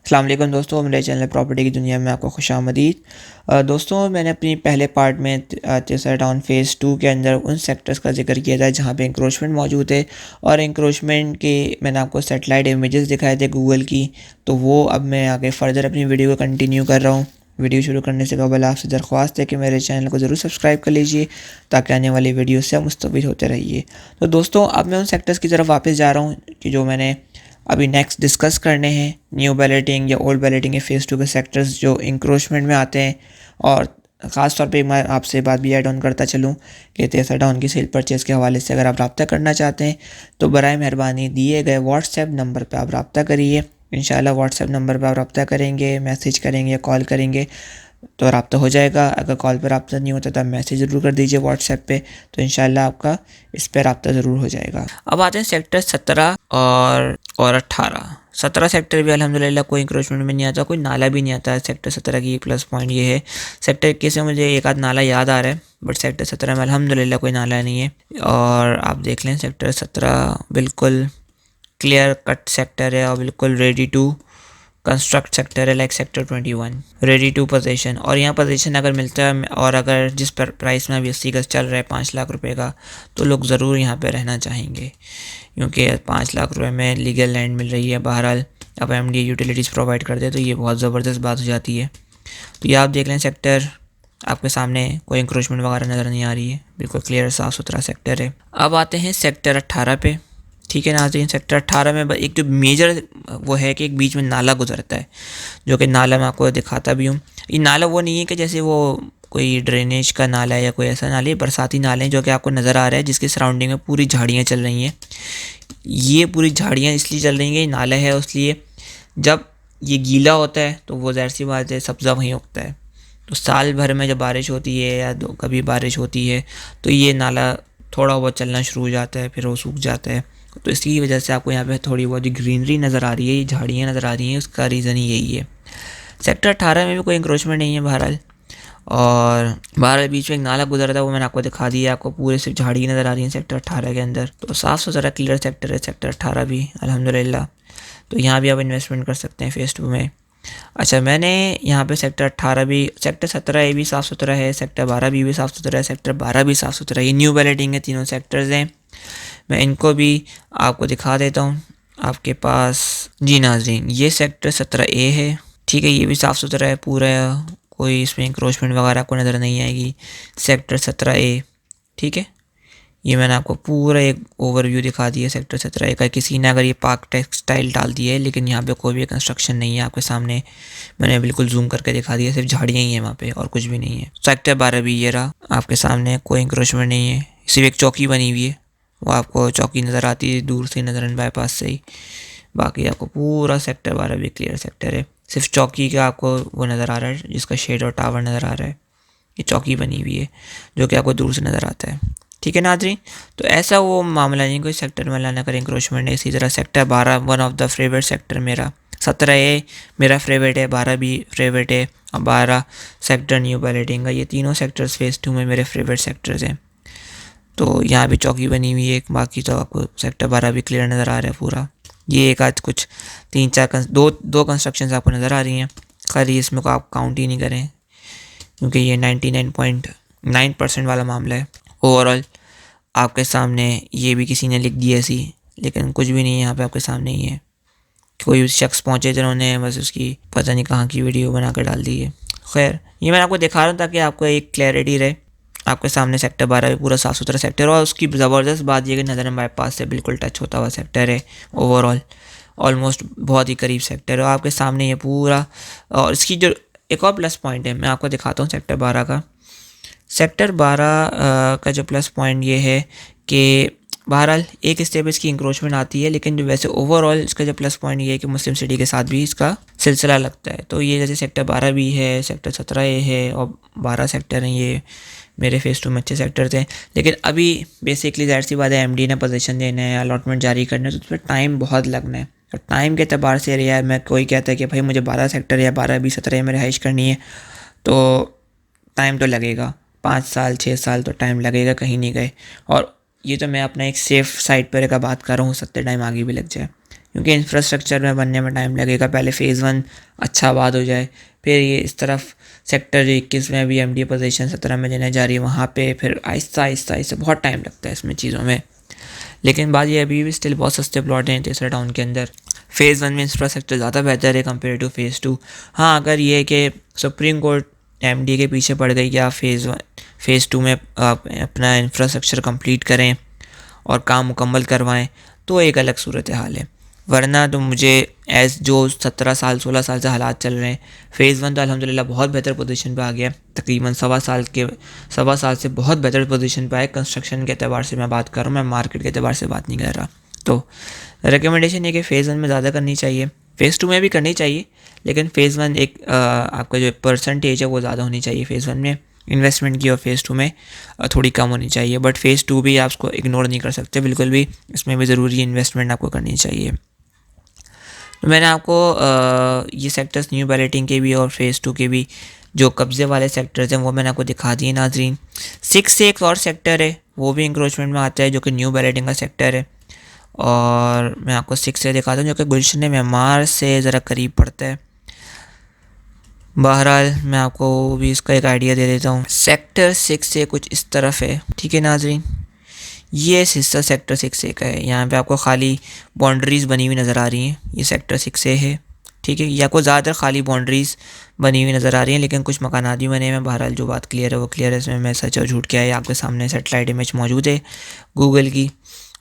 अस्सलाम वालेकुम दोस्तों, मेरे चैनल प्रॉपर्टी की दुनिया में आपको खुशामदीद। दोस्तों, मैंने अपनी पहले पार्ट में तीसरा टाउन फ़ेज़ 2 के अंदर उन सेक्टर्स का जिक्र किया था जहाँ पे इंक्रोचमेंट मौजूद है और इंक्रोचमेंट के मैंने आपको सैटेलाइट इमेजेस दिखाए थे गूगल की। तो वो अब मैं आगे फ़र्दर अपनी वीडियो को कंटिन्यू कर रहा हूँ। वीडियो शुरू करने से कबल आपसे दरख्वास्त है कि मेरे चैनल को ज़रूर सब्सक्राइब कर लीजिए ताकि आने वाली वीडियो से आप मुस्तफ़ीद होते रहिए। तो दोस्तों, अब मैं उन सेक्टर्स की तरफ वापस जा रहा हूँ कि जो मैंने अभी नेक्स्ट डिस्कस करने हैं। न्यू बैलेटिंग या ओल्ड बैलेटिंग के फ़ेज़ 2 के सेक्टर्स जो इंक्रोचमेंट में आते हैं। और ख़ास तौर पे मैं आपसे बात भी ऐड ऑन करता चलूँ कि तेसा टाउन की सेल परचेज़ के हवाले से अगर आप रब्ता करना चाहते हैं तो बराए मेहरबानी दिए गए व्हाट्सएप नंबर पर आप रब्ता करिए। इंशाल्लाह व्हाट्सएप नंबर पर आप रब्ता करेंगे, मैसेज करेंगे या कॉल करेंगे तो रब्ता हो जाएगा। अगर कॉल पर रब्ता नहीं होता तो आप मैसेज ज़रूर कर दीजिए व्हाट्सएप पे, तो इंशाल्लाह आपका इस पर रब्ता ज़रूर हो जाएगा। अब आते हैं सेक्टर 17 और 18। 17 सेक्टर भी अल्हम्दुलिल्लाह कोई इंक्रोचमेंट में नहीं आता, कोई नाला भी नहीं आता है। सेक्टर 17 की प्लस पॉइंट ये है। सेक्टर 21 से मुझे एक आध नाला याद आ रहा है, बट सेक्टर 17 में अल्हम्दुलिल्लाह कोई नाला नहीं है। और आप देख लें सेक्टर 17 बिल्कुल क्लियर कट सेक्टर है और बिल्कुल रेडी टू कंस्ट्रक्ट सेक्टर है, like sector 21 ready to position. और यहाँ पोजीशन अगर मिलता है और अगर जिस पर प्राइस में अभी 80 गज चल रहा है 5 लाख रुपए का, तो लोग ज़रूर यहाँ पे रहना चाहेंगे क्योंकि 5 लाख रुपए में लीगल लैंड मिल रही है। बहरहाल अब एमडी यूटिलिटीज़ प्रोवाइड कर दे तो ये बहुत ज़बरदस्त बात हो जाती है। तो ये आप देख लें सेक्टर, आपके सामने कोई इंक्रोचमेंट वगैरह नज़र नहीं आ रही है, बिल्कुल क्लियर साफ़ सुथरा सेक्टर है। अब आते हैं सेक्टर 18 पे। ठीक है नाज़रीन, सेक्टर 18 में एक जो मेजर वो है कि एक बीच में नाला गुजरता है, जो कि नाला मैं आपको दिखाता भी हूँ। ये नाला वो नहीं है कि जैसे वो कोई ड्रेनेज का नाला है या कोई ऐसा नाला है, बरसाती नाले हैं जो कि आपको नज़र आ रहा है जिसकी सराउंडिंग में पूरी झाड़ियाँ चल रही हैं। ये पूरी झाड़ियाँ इसलिए चल रही हैं, ये नाला है उसलिए जब ये गीला होता है तो वो ज़ाहिर सी बात है सब्ज़ा वहीं उगता है। तो साल भर में जब बारिश होती है या कभी बारिश होती है तो ये नाला थोड़ा बहुत चलना शुरू हो जाता है, फिर वो सूख जाता है। तो इसी वजह से आपको यहाँ पे थोड़ी बहुत ग्रीनरी नज़र आ रही है, ये झाड़ियाँ नज़र आ रही हैं, उसका रीज़न ही यही है। सेक्टर 18 में भी कोई इंक्रोचमेंट नहीं है बहरहाल। और बहरहाल बीच में एक नाला गुजरा था, वो मैंने आपको दिखा दिया। आपको पूरे सिर्फ झाड़ी नज़र आ रही है सेक्टर 18 के अंदर। तो साफ़ सुथरा क्लियर सेक्टर है सेक्टर 18 भी अल्हम्दुलिल्लाह। तो यहाँ भी आप इन्वेस्टमेंट कर सकते हैं फ़ेज़ 2 में। अच्छा, मैंने यहाँ पे सेक्टर 18 भी, सेक्टर 17 ये भी साफ़ सुथरा है, सेक्टर 12 भी साफ़ सुथरा है, सेक्टर 12 भी साफ़ सुथरा है। ये न्यू बैलेटिंग है, तीनों सेक्टर्स हैं। मैं इनको भी आपको दिखा देता हूँ आपके पास। जी नाज़रीन, ये सेक्टर 17A है। ठीक है, ये भी साफ़ सुथरा है पूरा, कोई इसमें इंक्रोचमेंट वगैरह आपको नज़र नहीं आएगी। सेक्टर 17A, ठीक है, ये मैंने आपको पूरा एक ओवरव्यू दिखा दिया सेक्टर 17A का। किसी ने अगर ये पार्क टेक्सटाइल डाल दिया है लेकिन यहाँ पे कोई भी कंस्ट्रक्शन नहीं है आपके सामने, मैंने बिल्कुल जूम करके दिखा दिया, सिर्फ झाड़ियाँ ही हैं वहाँ पे और कुछ भी नहीं है। सेक्टर 12 भी ये रहा आपके सामने, कोई इंक्रोचमेंट नहीं है, सिर्फ एक चौकी बनी हुई है, वो आपको चौकी नज़र आती है दूर से नजरन बाईपास से ही। बाकी आपको पूरा सेक्टर 12 भी क्लियर सेक्टर है, सिर्फ चौकी का आपको वो नज़र आ रहा है जिसका शेड और टावर नज़र आ रहा है। ये चौकी बनी हुई है जो कि आपको दूर से नज़र आता है। ठीक है नाज़रीन, तो ऐसा वो मामला नहीं कोई सेक्टर में लाना कर इंक्रोचमेंट है। इसी तरह sector 12 one of the favourite sector मेरा, 17A मेरा फेवरेट है, 12 भी फेवरेट है और 12 सेक्टर न्यू बैलेटिंग का। ये तीनों सेक्टर्स फ़ेज़ 2 में मेरे फेवरेट सेक्टर्स हैं। तो यहाँ भी चौकी बनी हुई है, बाकी तो आपको सेक्टर 12 भी क्लियर नज़र आ रहा है पूरा। ये एक आज कुछ 3-4 दो कंस्ट्रक्शंस आपको नज़र आ रही हैं, खैर इसमें को आप काउंट ही नहीं करें क्योंकि ये 99.9% वाला मामला है। ओवरऑल आपके सामने ये भी किसी ने लिख दिया सी, लेकिन कुछ भी नहीं है यहाँ पे आपके सामने ही है। कोई शख्स पहुँचे जिन्होंने बस उसकी पता नहीं कहाँ की वीडियो बना कर डाल दी है। खैर, ये मैं आपको दिखा रहा हूँ ताकि आपको एक क्लैरिटी रहे। आपके सामने सेक्टर 12 भी पूरा साफ़ सुथरा सेक्टर और उसकी ज़बरदस्त बात यह कि नज़र बाईपास से बिल्कुल टच होता हुआ सेक्टर है। ओवरऑल ऑलमोस्ट बहुत ही करीब सेक्टर है और आपके सामने ये पूरा। और इसकी जो एक और प्लस पॉइंट है मैं आपको दिखाता हूँ सेक्टर 12 का। सेक्टर 12 का जो प्लस पॉइंट ये है कि बहरहाल एक स्टेप इसकी इंक्रोचमेंट आती है, लेकिन जो वैसे ओवरऑल इसका जो प्लस पॉइंट ये है कि मुस्लिम सिटी के साथ भी इसका सिलसिला लगता है। तो ये जैसे सेक्टर 12 भी है, सेक्टर 17A है और 12 सेक्टर हैं, ये मेरे फ़ेज़ 2 में अच्छे सेक्टर थे। लेकिन अभी बेसिकली ज़ाहिर सी बात है एमडी ने पोजीशन देना है, अलॉटमेंट जारी करना है, तो उस पर टाइम बहुत लगना है। और टाइम के अतबार से यार मैं कोई कहता है कि भाई मुझे 12 सेक्टर या 12-20-17 में रिहाइश करनी है तो टाइम तो लगेगा, 5 साल 6 साल तो टाइम लगेगा, कहीं नहीं गए। और ये तो मैं अपना एक सेफ़ साइड पर का बात कर रहा हूँ, 70 टाइम आगे भी लग जाए क्योंकि इंफ्रास्ट्रक्चर में बनने में टाइम लगेगा। पहले फ़ेज़ 1 अच्छा आबाद हो जाए, फिर ये इस तरफ सेक्टर जो 21 में अभी एमडीए पोजीशन 17 में देने जा रही है वहाँ पे फिर आहिस्ता आहिस्ता आहिस्ता बहुत टाइम लगता है इसमें चीज़ों में। लेकिन बात ये अभी भी स्टिल बहुत सस्ते प्लॉट हैं तेसरा टाउन के अंदर। फ़ेज़ 1 में इंफ्रास्ट्रक्चर ज़्यादा बेहतर है कंपेयर टू फ़ेज़ 2। हाँ, अगर ये है कि सुप्रीम कोर्ट एमडीए के पीछे पड़ गई कि आप फ़ेज़ 2 में आप अपना इंफ्रास्ट्रक्चर कंप्लीट करें और काम मुकम्मल करवाएं तो एक अलग सूरत हाल है। वरना तो मुझे जो 17 साल 16 साल से हालात चल रहे हैं, फ़ेज़ 1 तो अल्हम्दुलिल्लाह बहुत बेहतर पोजीशन पे आ गया, तकरीबन सवा साल से बहुत बेहतर पोजीशन पे आए। कंस्ट्रक्शन के एतबार से मैं बात कर रहा हूँ, मैं मार्केट के एतबार से बात नहीं कर रहा। तो रिकमेंडेशन ये कि फ़ेज़ 1 में ज़्यादा करनी चाहिए, फ़ेज़ 2 में भी करनी चाहिए, लेकिन फ़ेज़ 1 एक आपका जो परसेंटेज है वो ज़्यादा होनी चाहिए फ़ेज़ 1 में इन्वेस्टमेंट की, और फ़ेज़ 2 में थोड़ी कम होनी चाहिए। बट फ़ेज़ 2 भी आप उसको इग्नोर नहीं कर सकते बिल्कुल भी, इसमें भी ज़रूरी इन्वेस्टमेंट आपको करनी चाहिए। तो मैंने आपको ये सेक्टर्स न्यू बैलेटिंग के भी और फ़ेज़ 2 के भी जो कब्ज़े वाले सेक्टर्स हैं वो मैंने आपको दिखा दिए नाज़रीन। 6 से एक और सेक्टर है, वो भी इंक्रोचमेंट में आता है, जो कि न्यू बैलेटिंग का सेक्टर है, और मैं आपको 6 से दिखाता हूँ जो कि गुलशन मेमार से ज़रा करीब पड़ता है। बहरहाल मैं आपको भी इसका एक आइडिया दे देता हूँ। सेक्टर 6 से कुछ इस तरफ है, ठीक है नाज़रीन, ये हिस्सा सेक्टर 6A का है। यहाँ पे आपको खाली बाउंड्रीज़ बनी हुई नज़र आ रही हैं, ये सेक्टर 6A है, ठीक है। ये आपको ज़्यादातर खाली बाउंड्रीज़ बनी हुई नज़र आ रही हैं, लेकिन कुछ मकानात भी बने हुए हैं। बहरहाल जो बात क्लियर है वो क्लियर है, इसमें मैं सच और झूठ क्या है आपके सामने सेटेलाइट इमेज मौजूद है गूगल की,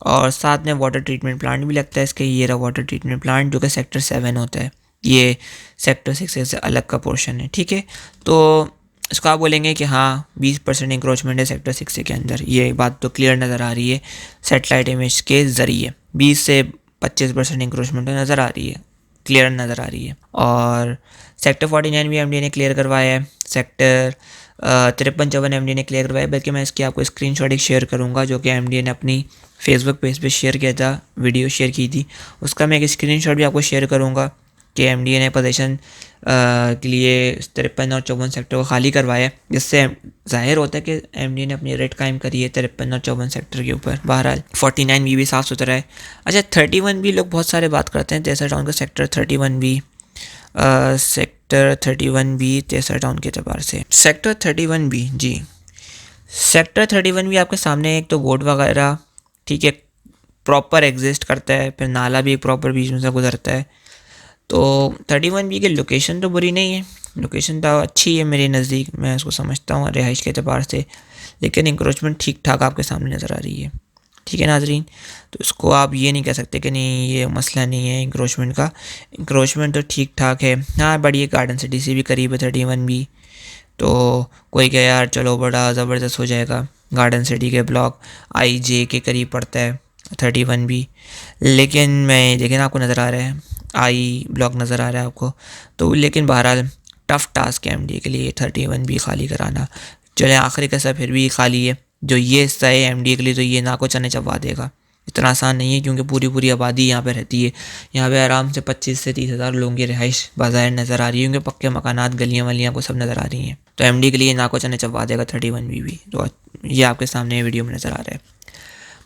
और साथ में वाटर ट्रीटमेंट प्लांट भी लगता है इसके। ये रहा वाटर ट्रीटमेंट प्लांट जो कि सेक्टर 7 होता है, ये सेक्टर 6A से अलग का पोर्शन है, ठीक है। तो इसको आप बोलेंगे कि हाँ 20% इंक्रोचमेंट है सेक्टर 6A के अंदर, ये बात तो क्लियर नज़र आ रही है सेटेलाइट इमेज के ज़रिए। 20 से 25% इंक्रोचमेंट नज़र आ रही है, क्लियर नज़र आ रही है। और सेक्टर 49 भी एमडीए ने क्लियर करवाया है, सेक्टर 53-54 एमडीए ने क्लियर करवाया, बल्कि मैं इसकी आपको स्क्रीनशॉट एक शेयर करूँगा जो कि एमडीए ने अपनी फेसबुक पेज पे शेयर किया था, वीडियो शेयर की थी, उसका मैं एक स्क्रीनशॉट भी आपको शेयर करूँगा कि एमडीए ने पोजीशन के लिए 53 और 54 सेक्टर को खाली करवाया, जिससे जाहिर होता है कि एमडीए ने अपनी रेट कायम करी है 53 और 54 सेक्टर के ऊपर। बहरहाल 49 भी साफ़ सुथरा है। अच्छा 31 भी लोग बहुत सारे बात करते हैं तेसरा टाउन का सेक्टर 31 भी, सेक्टर 31 भी तेसरा टाउन के अतबार से सेक्टर 31 भी, जी सेक्टर 31 भी आपके सामने एक तो गोट वगैरह, ठीक है, प्रॉपर एग्जिस्ट करता है, फिर नाला भी प्रॉपर बीच में से गुजरता है। तो 31 बी की लोकेशन तो बुरी नहीं है, लोकेशन तो अच्छी है मेरे नज़दीक, मैं इसको समझता हूँ रिहाइश के अतबार से, लेकिन इंक्रोचमेंट ठीक ठाक आपके सामने नज़र आ रही है, ठीक है नाजरीन। तो इसको आप ये नहीं कह सकते कि नहीं ये मसला नहीं है इंक्रोचमेंट का, इंक्रोचमेंट तो ठीक ठाक है। हाँ बड़ी ये गार्डन सिटी से भी करीब है 31 बी, तो कोई कहे यार चलो बड़ा ज़बरदस्त हो जाएगा, गार्डन सिटी के ब्लॉक IJ के करीब पड़ता है 31 बी, लेकिन मैं देखें आपको नज़र आ रहा है आई ब्लॉक नज़र आ रहा है आपको, तो लेकिन बहरहाल टफ़ टास्क है एमडीए के लिए 31 बी खाली कराना। चले आखिरी का फिर भी खाली है, जो ये हिस्सा है एमडीए के लिए तो ये ना को चने चबा देगा, इतना आसान नहीं है, क्योंकि पूरी आबादी यहाँ पे रहती है। यहाँ पे आराम से 25 से 30 हज़ार लोगों की रिहाइश बाज़ाहिर नज़र आ रही है, क्योंकि पक्के मकानात गलियाँ वलियाँ को सब नज़र आ रही हैं। तो एमडी के लिए ना को चने चबा देगा 31 बी भी, तो ये आपके सामने वीडियो में नज़र आ रहा है।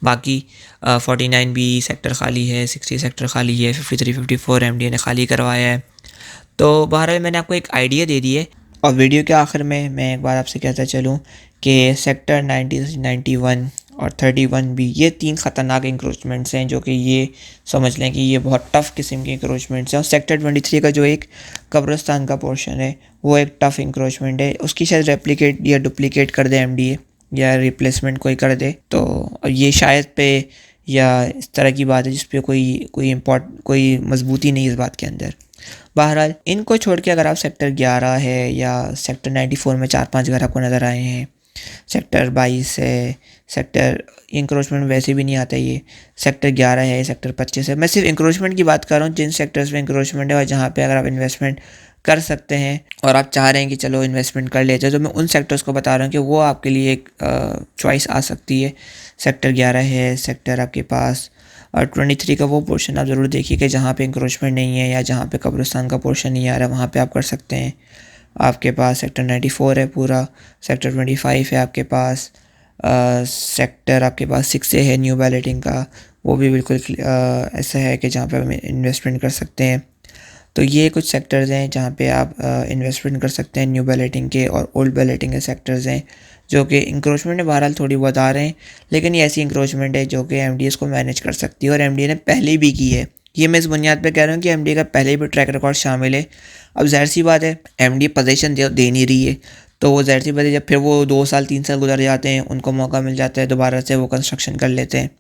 बाकी 49 बी सेक्टर खाली है, 60 सेक्टर खाली है, 53 54 एमडीए ने खाली करवाया है। तो बहरहाल मैंने आपको एक आइडिया दे दी है, और वीडियो के आखिर में मैं एक बार आपसे कहता चलूँ कि सेक्टर 90 91 और 31 भी ये 3 ख़तरनाक इंक्रोचमेंट्स हैं, जो कि ये समझ लें कि ये बहुत टफ़ किस्म के इंक्रोचमेंट्स हैं। और सेक्टर 23 का जो एक कब्रिस्तान का पोर्शन है वो एक टफ़ इंक्रोचमेंट है, उसकी शायद रेप्लिकेट या डुप्लिकेट कर दे एमडीए, या रिप्लेसमेंट कोई कर दे, तो ये शायद पे या इस तरह की बात है जिस पे कोई मजबूती नहीं इस बात के अंदर। बहरहाल इनको छोड़ के अगर आप सेक्टर 11 है या सेक्टर 94 में 4-5 घर आपको नज़र आए हैं, सेक्टर 22 है, सेक्टर इंक्रोचमेंट वैसे भी नहीं आता, ये सेक्टर 11 है, सेक्टर 25 है, मैं सिर्फ इंक्रोचमेंट की बात कर रहा हूँ, जिन सेक्टर्स में इंक्रोचमेंट है और जहाँ पे अगर आप इन्वेस्टमेंट कर सकते हैं और आप चाह रहे हैं कि चलो इन्वेस्टमेंट कर लेते हैं, तो मैं उन सेक्टर्स को बता रहा हूँ कि वो आपके लिए एक चॉइस आ सकती है। सेक्टर 11 है सेक्टर आपके पास, और 23 का वो पोर्शन आप ज़रूर देखिए कि जहाँ पे इंक्रोचमेंट नहीं है या जहाँ पे कब्रिस्तान का पोर्शन नहीं आ रहा, वहाँ पे आप कर सकते हैं। आपके पास सेक्टर 94 है पूरा, सेक्टर 25 है आपके पास, सेक्टर आपके पास 6A है न्यू बैलेटिंग का, वो भी बिल्कुल ऐसा है कि जहाँ पे हम इन्वेस्टमेंट कर सकते हैं। तो ये कुछ सेक्टर्स हैं जहाँ पे आप इन्वेस्टमेंट कर सकते हैं। न्यू बैलेटिंग के और ओल्ड बैलेटिंग के सेक्टर्स हैं जो कि इंक्रोचमेंट में बहरहाल थोड़ी बहुत आ रहे हैं, लेकिन ये ऐसी इंक्रोचमेंट है जो कि एमडीएस को मैनेज कर सकती है और एमडीए ने पहले भी की है। ये मैं इस बुनियाद पे कह रहा हूँ कि एमडीए का पहले भी ट्रैक रिकॉर्ड शामिल है। अब ज़ाहिर सी बात है, एमडीए पोजीशन दे नहीं रही है, तो वो ज़ाहिर सी बात है जब फिर वो 2 साल 3 साल गुजर जाते हैं, उनको मौका मिल जाता है दोबारा से वो कंस्ट्रक्शन कर लेते हैं।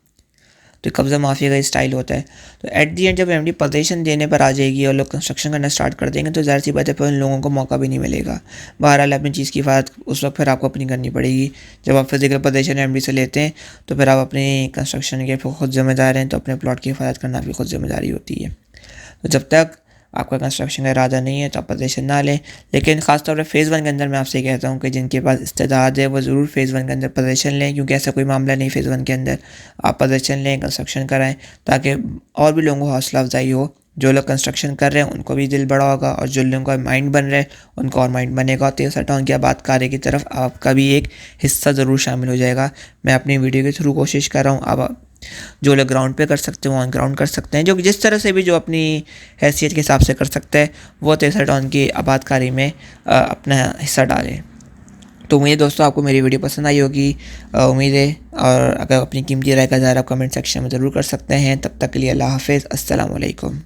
तो कब्ज़ा माफिया का स्टाइल होता है। तो एट दी एंड जब एमडी पोजीशन देने पर आ जाएगी और लोग कंस्ट्रक्शन करना स्टार्ट कर देंगे, तो ज़ाहिर सी बात है फिर उन लोगों को मौका भी नहीं मिलेगा। बहरहाल अपनी चीज़ की हिफाजत उस वक्त फिर आपको अपनी करनी पड़ेगी। जब आप फिजिकल पोजीशन एमडी से लेते हैं तो फिर आप अपनी कंस्ट्रक्शन के खुद जिम्मेदार हैं, तो अपने प्लॉट की हिफाजत करना भी खुद जिम्मेदारी होती है। तो जब तक आपका कंस्ट्रक्शन का इरादा नहीं है तो आप पोजीशन ना लें, लेकिन ख़ासतौर पर फ़ेज़ 1 के अंदर मैं आपसे कहता हूँ कि जिनके पास इस्तेदाद है वो ज़रूर फ़ेज़ 1 के अंदर पोजीशन लें, क्योंकि ऐसा कोई मामला नहीं फ़ेज़ 1 के अंदर। आप पोजीशन लें, कंस्ट्रक्शन कराएं, ताकि और भी लोगों को हौसला अफजाई हो। जो लोग कंस्ट्रक्शन कर रहे हैं उनको भी दिल बड़ा होगा, और जो लोगों का माइंड बन रहा है उनको और माइंड बनेगा, और तेज़ टाउन की आबादकारी की तरफ आपका भी एक हिस्सा ज़रूर शामिल हो जाएगा। मैं अपनी वीडियो के थ्रू कोशिश कर रहा हूँ। अब जो लोग ग्राउंड पे कर सकते हैं वो ऑन ग्राउंड कर सकते हैं, जो जिस तरह से भी जो अपनी हैसियत के हिसाब से कर सकता है वो तेसरा टाउन की आबादकारी में अपना हिस्सा डालें। तो उम्मीद दोस्तों आपको मेरी वीडियो पसंद आई होगी, उम्मीद है। और अगर अपनी कीमती राय का इज़हार आप कमेंट सेक्शन में ज़रूर कर सकते हैं। तब तक के लिए अल्लाह हाफ़िज़, अस्सलाम वालेकुम।